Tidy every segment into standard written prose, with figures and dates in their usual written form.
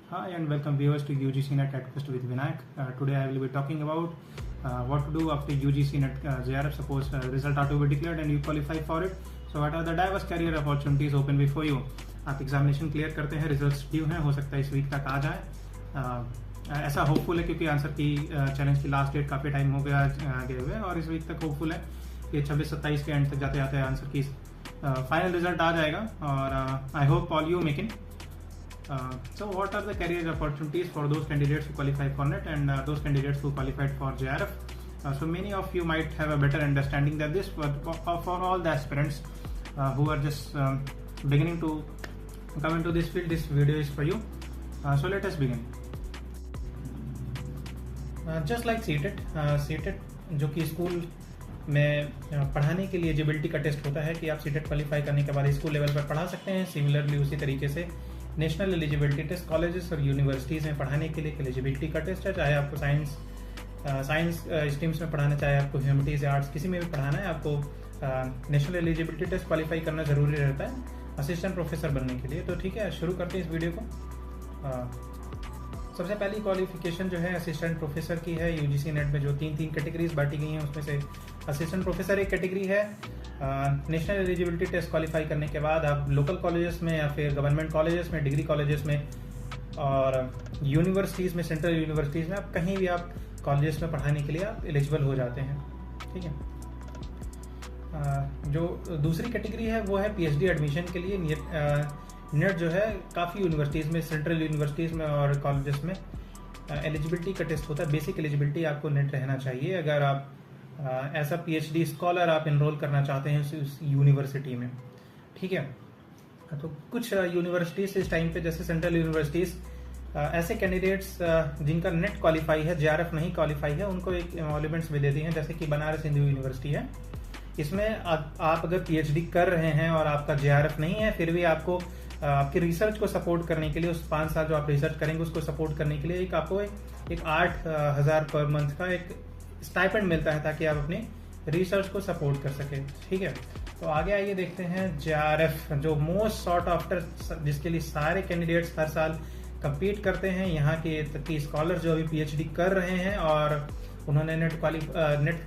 Hi and welcome viewers to UGC Net at Quest with Vinayak. Today I will be talking about what to do after UGC Net JRF. Suppose result are to be declared and you qualify for it. So what are the diverse career opportunities open before you? आप examination clear करते हैं, results due हैं, हो सकता है इस week तक आ जाए। ऐसा होपफुल है क्योंकि आंसर की चैलेंज की लास्ट डेट काफ़ी टाइम हो गया गए हुए और इस वीक तक होपफुल है कि 26-27 के एंड तक जाते जाते आंसर की फाइनल रिजल्ट आ जाएगा और I hope all you make in. So what are the career opportunities for those candidates who qualify for NET and those candidates who qualified for JRF? So many of you might have a better understanding than this, but for all the aspirants who are just beginning to come into this field, this video is for you. So let us begin. Just like CTET जो कि school में पढ़ाने के लिए eligibility का test होता है कि आप CTET क्वालिफाई करने के बाद स्कूल लेवल पर पढ़ा सकते हैं, सिमिलरली उसी तरीके से नेशनल एलिजिबिलिटी टेस्ट कॉलेजेस और यूनिवर्सिटीज़ में पढ़ाने के लिए एलिजिबिलिटी का टेस्ट है. चाहे आपको साइंस स्ट्रीम्स में पढ़ाना, चाहे आपको ह्यूमैनिटीज या आर्ट्स किसी में भी पढ़ाना है, आपको नेशनल एलिजिबिलिटी टेस्ट क्वालिफाई करना ज़रूरी रहता है असिस्टेंट प्रोफेसर बनने के लिए. तो ठीक है, शुरू करते हैं इस वीडियो को. सबसे पहली क्वालिफिकेशन जो है असिस्टेंट प्रोफेसर की है. यूजीसी नेट में जो तीन कैटेगरीज बांटी गई हैं उसमें से असिस्टेंट प्रोफेसर एक कैटेगरी है. नेशनल एलिजिबिलिटी टेस्ट क्वालिफाई करने के बाद आप लोकल कॉलेजेस में या फिर गवर्नमेंट कॉलेजेस में, डिग्री कॉलेजेस में और यूनिवर्सिटीज़ में, सेंट्रल यूनिवर्सिटीज़ में, आप कहीं भी आप कॉलेजेस में पढ़ाने के लिए आप एलिजिबल हो जाते हैं. ठीक है. जो दूसरी कैटेगरी है वो है पीएचडी एडमिशन के लिए. नेट जो है काफ़ी यूनिवर्सिटीज़ में, सेंट्रल यूनिवर्सिटीज़ में और कॉलेजेस में एलिजिबिलिटी का टेस्ट होता है. बेसिक एलिजिबिलिटी आपको नेट रहना चाहिए अगर आप ऐसा पीएचडी स्कॉलर आप इनरोल करना चाहते हैं उस यूनिवर्सिटी में. ठीक है. तो कुछ यूनिवर्सिटीज़ इस टाइम पे, जैसे सेंट्रल यूनिवर्सिटीज़, ऐसे कैंडिडेट्स जिनका नेट क्वालिफाई है, जेआरएफ नहीं क्वालिफाई है, उनको एक एमोल्यूमेंट्स भी देती हैं. जैसे कि बनारस हिंदू यूनिवर्सिटी है, इसमें आप अगर पीएचडी कर रहे हैं और आपका जेआरएफ नहीं है, फिर भी आपको आपकी रिसर्च को सपोर्ट करने के लिए, उस 5 साल जो आप रिसर्च करेंगे उसको सपोर्ट करने के लिए आपको एक 8,000 पर मंथ का एक स्टाइपेंड मिलता है ताकि आप अपनी रिसर्च को सपोर्ट कर सकें. ठीक है. तो आगे आइए देखते हैं जेआरएफ, जो मोस्ट सॉर्ट आफ्टर, जिसके लिए सारे कैंडिडेट्स हर साल कम्पीट करते हैं. यहाँ के स्कॉलर जो अभी पीएचडी कर रहे हैं और उन्होंने नेट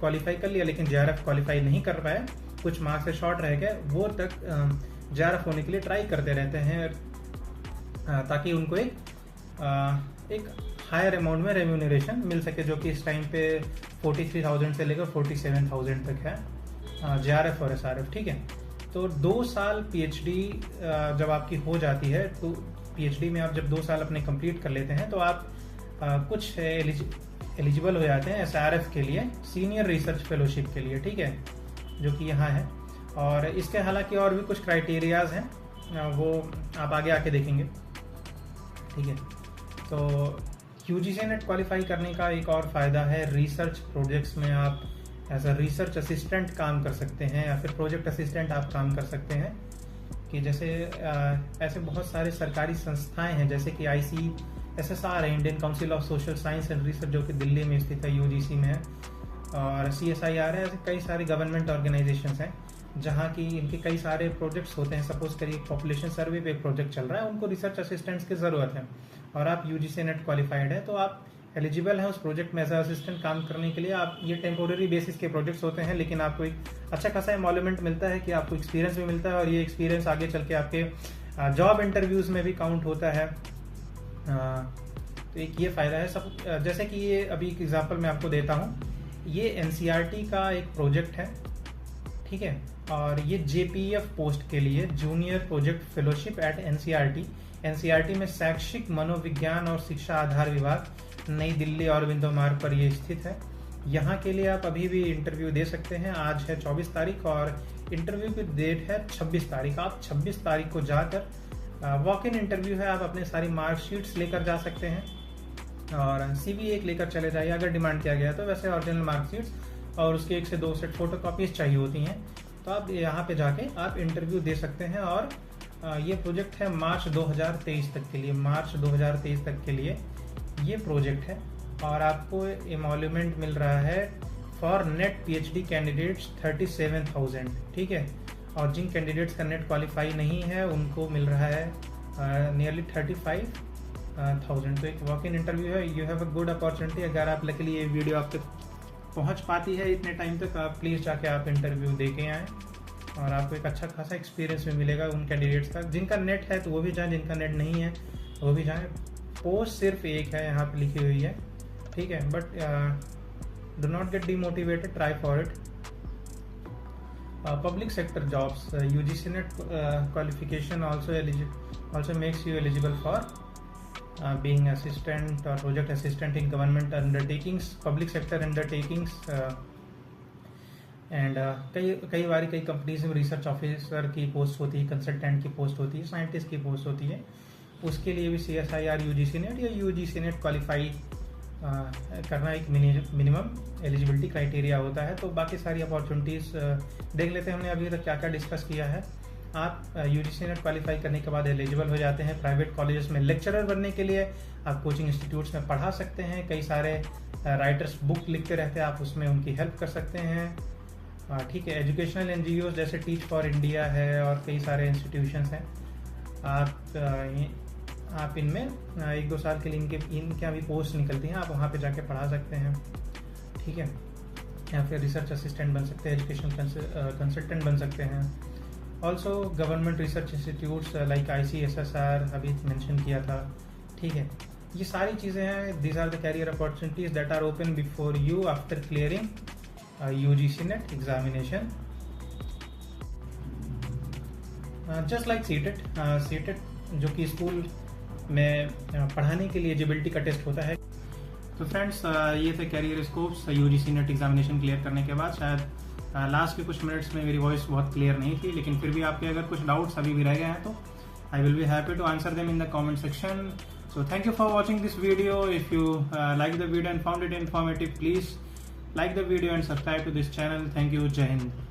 क्वालिफाई कर लिया लेकिन जेआरएफ क्वालिफाई नहीं कर पाए, कुछ मार्क्स से शॉर्ट रह गए, वो तक जेआरएफ होने के लिए ट्राई करते रहते हैं ताकि उनको एक हायर अमाउंट में रेम्यूनरेशन मिल सके, जो कि इस टाइम पे 43,000 से लेकर 47,000 तक है जेआरएफ और एसआरएफ. ठीक है. तो 2 साल पीएचडी जब आपकी हो जाती है, तो पीएचडी में आप जब 2 साल अपने कंप्लीट कर लेते हैं तो आप कुछ एलिजिबल हो जाते हैं एसआरएफ के लिए, सीनियर रिसर्च फेलोशिप के लिए. ठीक है. जो कि यहाँ है. और इसके हालांकि और भी कुछ क्राइटेरियाज हैं, वो आप आगे आके देखेंगे. ठीक है. तो यूजीसी नेट क्वालिफाई करने का एक और फायदा है, रिसर्च प्रोजेक्ट्स में आप एज अ रिसर्च असिस्टेंट काम कर सकते हैं या फिर प्रोजेक्ट असिस्टेंट आप काम कर सकते हैं. कि जैसे ऐसे बहुत सारे सरकारी संस्थाएं हैं, जैसे कि ICSSR है, Indian council of social science and research, जो कि दिल्ली में स्थित है, यूजीसी में है, और CSIR है. ऐसे कई सारे गवर्नमेंट ऑर्गेनाइजेशंस हैं जहाँ की इनके कई सारे प्रोजेक्ट्स होते हैं. सपोज करिए पॉपुलेशन सर्वे पे एक प्रोजेक्ट चल रहा है, उनको रिसर्च असिस्टेंट्स की ज़रूरत है और आप यूजीसी नेट क्वालिफाइड है तो आप एलिजिबल हैं उस प्रोजेक्ट में एज असिस्टेंट काम करने के लिए. आप ये टेम्पोररी बेसिस के प्रोजेक्ट्स होते हैं, लेकिन आपको एक अच्छा खासा एमोल्यूमेंट मिलता है कि आपको एक्सपीरियंस भी मिलता है और ये एक्सपीरियंस आगे चल के आपके जॉब इंटरव्यूज़ में भी काउंट होता है. तो एक ये फ़ायदा है. सब जैसे कि ये अभी एक एग्जाम्पल मैं आपको देता हूँ. ये NCERT का एक प्रोजेक्ट है. ठीक है. और ये JPF पोस्ट के लिए, junior project fellowship at NCERT में शैक्षिक मनोविज्ञान और शिक्षा आधार विभाग, नई दिल्ली और बिंदु मार्ग पर ये स्थित है. यहाँ के लिए आप अभी भी इंटरव्यू दे सकते हैं. आज है 24 तारीख और इंटरव्यू की डेट है 26 तारीख. आप 26 तारीख को जाकर वॉक इन इंटरव्यू है, आप अपने सारी मार्कशीट्स लेकर जा सकते हैं और CV एक लेकर चले जाइए अगर डिमांड किया गया तो. वैसे ओरिजिनल मार्कशीट्स और उसके 1 से 2 सेट फोटो कॉपीज चाहिए होती हैं. तो आप यहाँ पे जाके आप इंटरव्यू दे सकते हैं. और ये प्रोजेक्ट है मार्च 2023 तक के लिए. मार्च 2023 तक के लिए ये प्रोजेक्ट है और आपको एमोल्यूमेंट मिल रहा है फॉर नेट पीएचडी कैंडिडेट्स 37,000. ठीक है. और जिन कैंडिडेट्स का नेट क्वालिफाई नहीं है उनको मिल रहा है नियरली 35 1000। तो एक वॉक इन इंटरव्यू है, you have a good opportunity. अगर आप लकीली ये वीडियो आप तक पहुंच पाती है इतने टाइम तक, आप प्लीज़ जाके आप इंटरव्यू दे के आएँ और आपको एक अच्छा खासा एक्सपीरियंस भी मिलेगा उन कैंडिडेट्स का। जिनका नेट है तो वो भी जाएँ, जिनका नेट नहीं है वो भी जाएँ। पोस्ट सिर्फ एक है यहाँ पे लिखी हुई है, ठीक है, but do not gate demotivated, try for it. Public sector jobs, UGC NET qualification also makes you eligible for being assistant or project assistant in government undertakings, public sector undertakings, and कई बार कई companies में research officer की post होती है, consultant की post होती है, scientist की पोस्ट होती है। उसके लिए भी CSIR UGC NET या UGC NET क्वालिफाई करना एक मिनिमम एलिजिबिलिटी क्राइटेरिया होता है। तो बाकी सारी अपॉर्चुनिटीज़ देख लेते हैं हमने अभी तक क्या क्या डिस्कस किया है। आप UGC NET क्वालिफाई करने के बाद एलिजिबल हो जाते हैं प्राइवेट कॉलेजेस में लेक्चरर बनने के लिए। आप कोचिंग इंस्टीट्यूट्स में पढ़ा सकते हैं, कई सारे राइटर्स बुक लिखते रहते हैं, आप उसमें उनकी हेल्प कर सकते हैं, ठीक है। एजुकेशनल NGOs जैसे टीच फॉर इंडिया है और कई सारे इंस्टीट्यूशंस हैं, आप इनमें 1-2 साल के लिए इनके अभी पोस्ट निकलती हैं, आप वहाँ पे जाके पढ़ा सकते हैं, ठीक है। या फिर रिसर्च असिस्टेंट बन सकते हैं, एजुकेशनल कंसल्टेंट बन सकते हैं। Also government research institutes like ICSSR अभी मेंशन किया था, ठीक है। ये सारी चीज़ें हैं, these are the career opportunities that are open before you after clearing UGC NET examination. Just like CTET जो कि स्कूल में पढ़ाने के लिए एलिजिबिलिटी का टेस्ट होता है। तो फ्रेंड्स, ये थे career scopes UGC NET examination clear करने के बाद। शायद लास्ट के कुछ मिनट्स में मेरी वॉइस बहुत क्लियर नहीं थी, लेकिन फिर भी आपके अगर कुछ डाउट्स अभी भी रह गए हैं तो I will be happy to answer them in the comment section. So thank you for watching this video. If you like the video and found it informative, please like the video and subscribe to this channel. Thank you. Jai Hind.